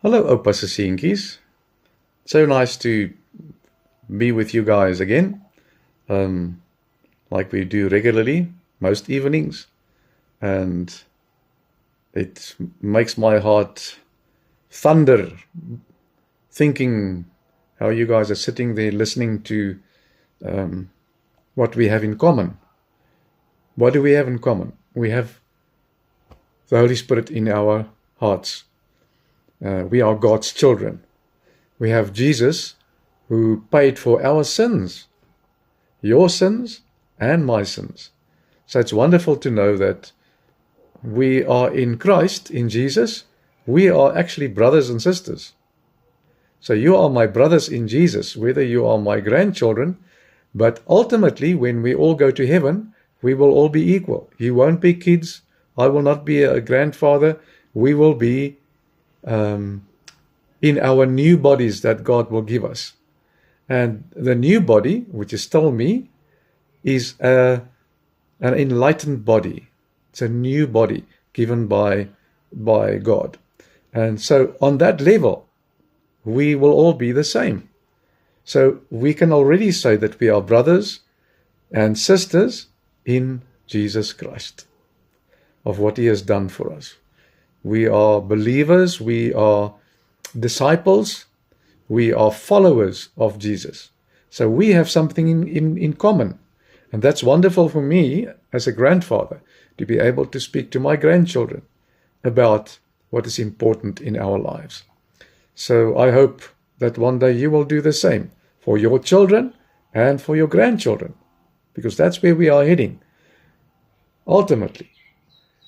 Hello, Oupas Seentjies. So nice to be with you guys again, um, like we do regularly, most evenings. And it makes my heart thunder thinking how you guys are sitting there listening to what we have in common. What do we have in common? We have the Holy Spirit in our hearts. We are God's children. We have Jesus who paid for our sins, your sins and my sins. So it's wonderful to know that we are in Christ, in Jesus. We are actually brothers and sisters. So you are my brothers in Jesus, whether you are my grandchildren, but ultimately when we all go to heaven, we will all be equal. You won't be kids. I will not be a grandfather. We will be in our new bodies that God will give us. And the new body, which is still me, is an enlightened body. It's a new body given by God. And so on that level, we will all be the same. So we can already say that we are brothers and sisters in Jesus Christ, of what He has done for us. We are believers, we are disciples, we are followers of Jesus. So we have something in common. And that's wonderful for me as a grandfather, to be able to speak to my grandchildren about what is important in our lives. So I hope that one day you will do the same for your children and for your grandchildren, because that's where we are heading, ultimately.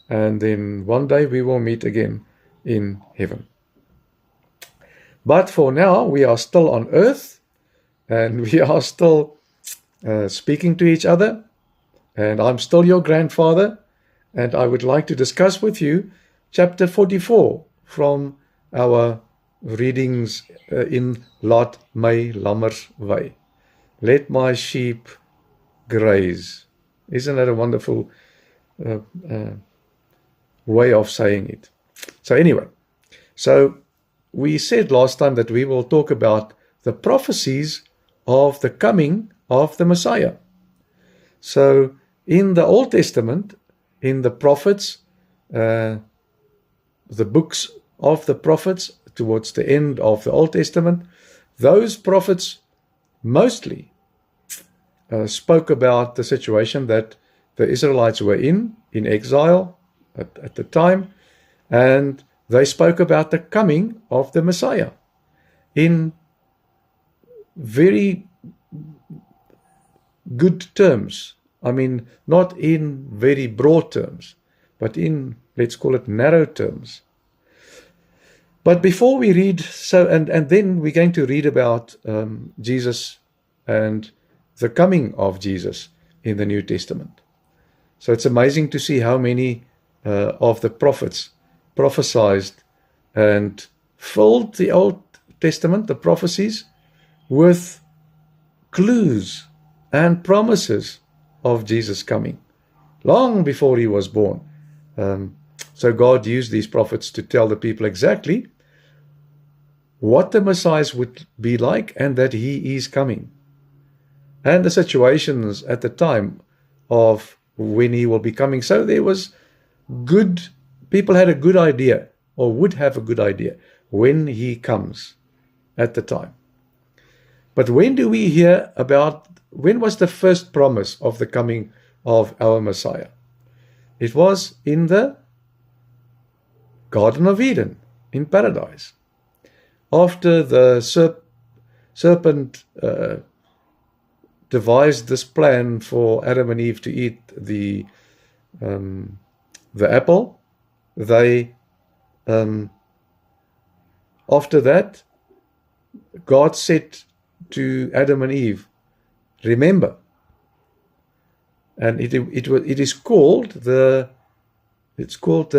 And then one day we will meet again in heaven. But for now, we are still on earth, and we are still speaking to each other, and I'm still your grandfather, and I would like to discuss with you chapter 44 from our readings in Laat my lammers wei. Let my sheep graze. Isn't that a wonderful way of saying it? So anyway, we said last time that we will talk about the prophecies of the coming of the Messiah. So in the Old Testament, in the prophets, the books of the prophets towards the end of the Old Testament, those prophets mostly spoke about the situation that the Israelites were in exile at the time, and they spoke about the coming of the Messiah in very good terms. I mean, not in very broad terms, but in, let's call it, narrow terms. But before we read, and then we're going to read about Jesus and the coming of Jesus in the New Testament. So it's amazing to see how many of the prophets prophesied and filled the Old Testament, the prophecies, with clues and promises of Jesus coming, long before He was born. So God used these prophets to tell the people exactly what the Messiah would be like, and that He is coming, and the situations at the time of when He will be coming. So there was people had a good idea, or would have a good idea, when He comes at the time. But when do we hear about, when was the first promise of the coming of our Messiah? It was in the Garden of Eden, in paradise. After the serpent devised this plan for Adam and Eve to eat the apple, they after that, God said to Adam and Eve, remember, and it is called the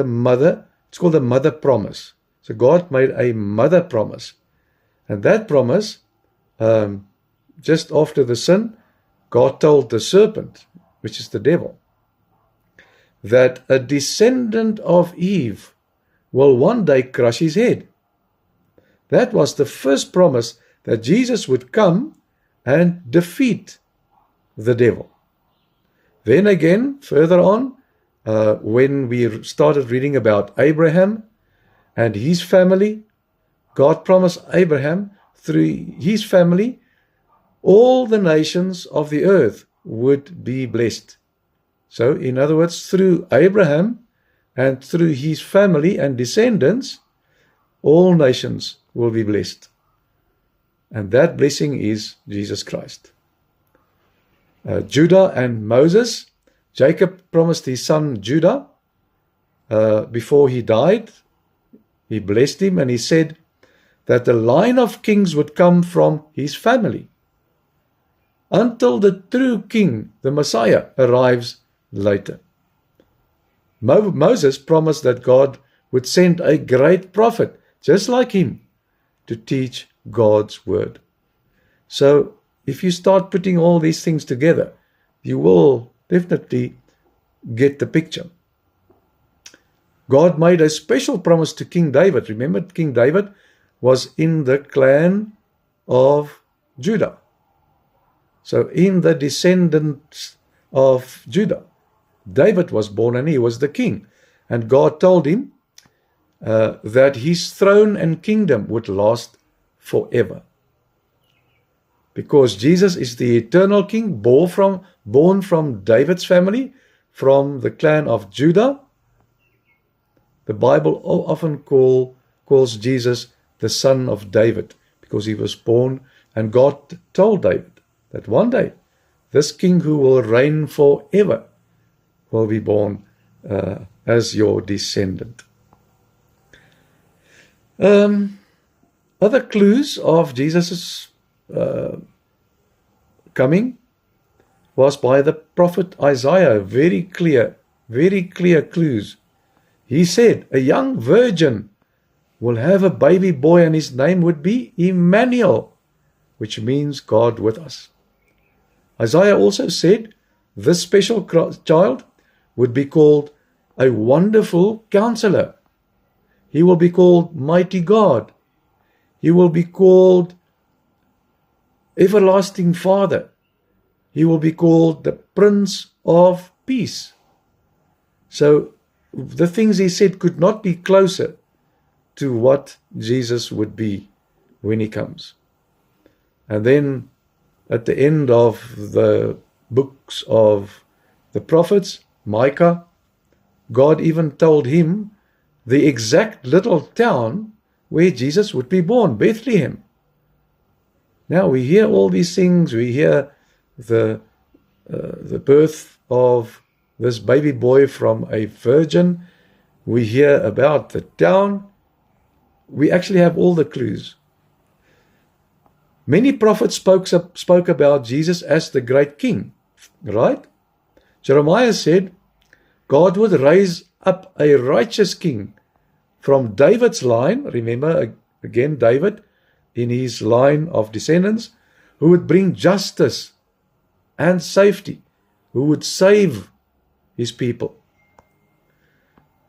mother promise. So God made a mother promise, and that promise, just after the sin, God told the serpent, which is the devil, that a descendant of Eve will one day crush his head. That was the first promise, that Jesus would come and defeat the devil. Then again, further on, when we started reading about Abraham and his family, God promised Abraham, through his family, all the nations of the earth would be blessed. So, in other words, through Abraham and through his family and descendants, all nations will be blessed. And that blessing is Jesus Christ. Judah and Moses, Jacob promised his son Judah before he died. He blessed him and he said that the line of kings would come from his family until the true king, the Messiah, arrives later. Moses promised that God would send a great prophet, just like him, to teach God's word. So, if you start putting all these things together, you will definitely get the picture. God made a special promise to King David. Remember, King David was in the clan of Judah. So, in the descendants of Judah, David was born and he was the king. And God told him that his throne and kingdom would last forever. Because Jesus is the eternal king, born from David's family, from the clan of Judah. The Bible often calls Jesus the son of David, because he was born, and God told David that one day this king who will reign forever will be born as your descendant. Other clues of Jesus' coming was by the prophet Isaiah. Very clear clues. He said, a young virgin will have a baby boy and his name would be Emmanuel, which means God with us. Isaiah also said this special child would be called a wonderful counselor. He will be called Mighty God. He will be called Everlasting Father. He will be called the Prince of Peace. So the things he said could not be closer to what Jesus would be when he comes. And then at the end of the books of the prophets, Micah, God even told him the exact little town where Jesus would be born, Bethlehem. Now we hear all these things. We hear the birth of this baby boy from a virgin. We hear about the town. We actually have all the clues. Many prophets spoke about Jesus as the great king, right? Jeremiah said God would raise up a righteous king from David's line. Remember, again, David in his line of descendants, who would bring justice and safety, who would save his people.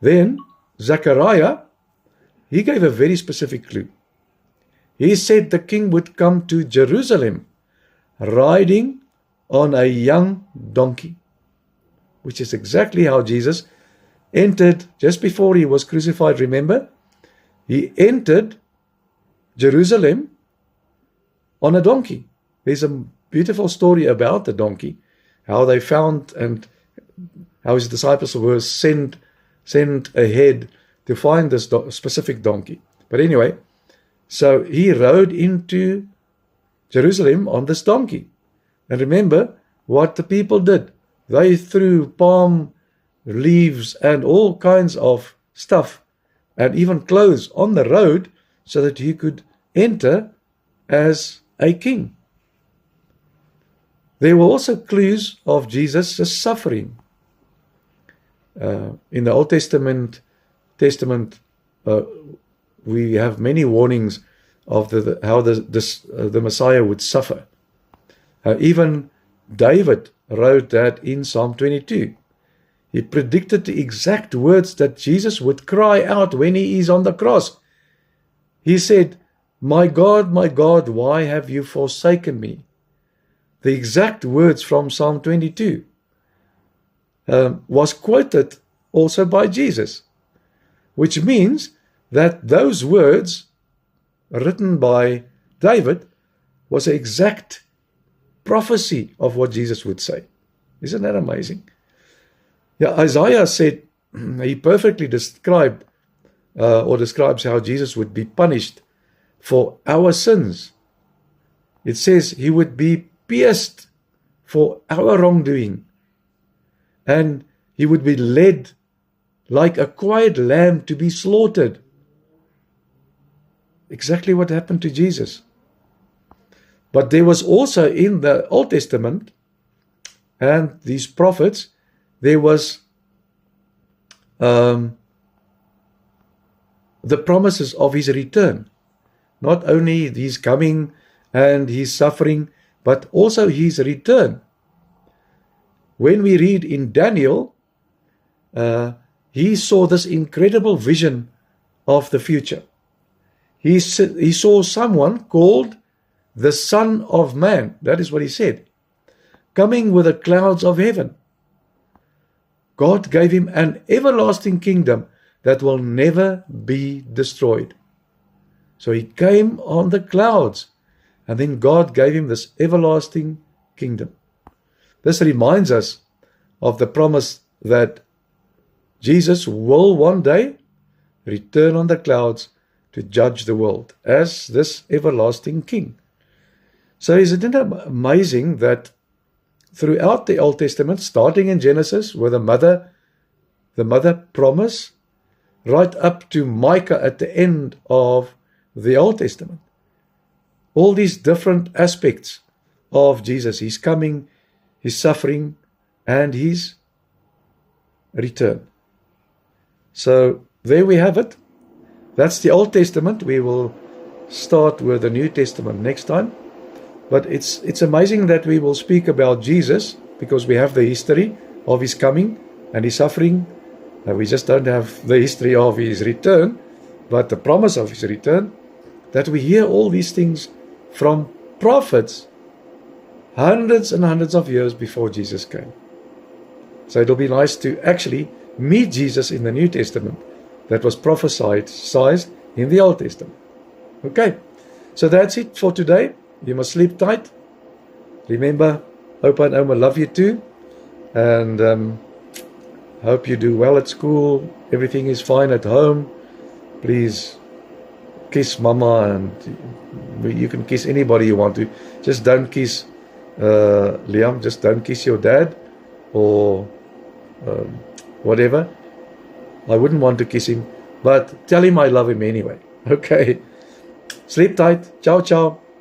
Then Zechariah, he gave a very specific clue. He said the king would come to Jerusalem riding on a young donkey, which is exactly how Jesus entered just before he was crucified. Remember, he entered Jerusalem on a donkey. There's a beautiful story about the donkey, how they found and how his disciples were sent ahead to find this specific donkey. But anyway, so he rode into Jerusalem on this donkey. And remember what the people did. They threw palm leaves and all kinds of stuff and even clothes on the road so that he could enter as a king. There were also clues of Jesus' suffering. In the Old Testament, we have many warnings of how the Messiah would suffer. Even David wrote that in Psalm 22. He predicted the exact words that Jesus would cry out when he is on the cross. He said, my God, why have you forsaken me?" The exact words from Psalm 22 was quoted also by Jesus, which means that those words written by David was an exact prophecy of what Jesus would say. Isn't that amazing? Yeah, Isaiah said he perfectly describes how Jesus would be punished for our sins. It says he would be pierced for our wrongdoing, and he would be led like a quiet lamb to be slaughtered. Exactly what happened to Jesus. But there was also in the Old Testament and these prophets, there was the promises of his return. Not only his coming and his suffering, but also his return. When we read in Daniel, he saw this incredible vision of the future. He saw someone called the Son of Man. That is what he said. Coming with the clouds of heaven. God gave him an everlasting kingdom that will never be destroyed. So he came on the clouds, and then God gave him this everlasting kingdom. This reminds us of the promise that Jesus will one day return on the clouds to judge the world as this everlasting king. So isn't it amazing that throughout the Old Testament, starting in Genesis with the mother promise, right up to Micah at the end of the Old Testament, all these different aspects of Jesus, his coming, his suffering, and his return. So there we have it. That's the Old Testament. We will start with the New Testament next time. But it's amazing that we will speak about Jesus because we have the history of his coming and his suffering. We just don't have the history of his return, but the promise of his return, that we hear all these things from prophets hundreds and hundreds of years before Jesus came. So it'll be nice to actually meet Jesus in the New Testament that was prophesied in the Old Testament. Okay, so that's it for today. You must sleep tight. Remember, Opa and Oma love you too. And hope you do well at school. Everything is fine at home. Please kiss Mama, and you can kiss anybody you want to. Just don't kiss Liam. Just don't kiss your dad or whatever. I wouldn't want to kiss him, but tell him I love him anyway. Okay. Sleep tight. Ciao, ciao.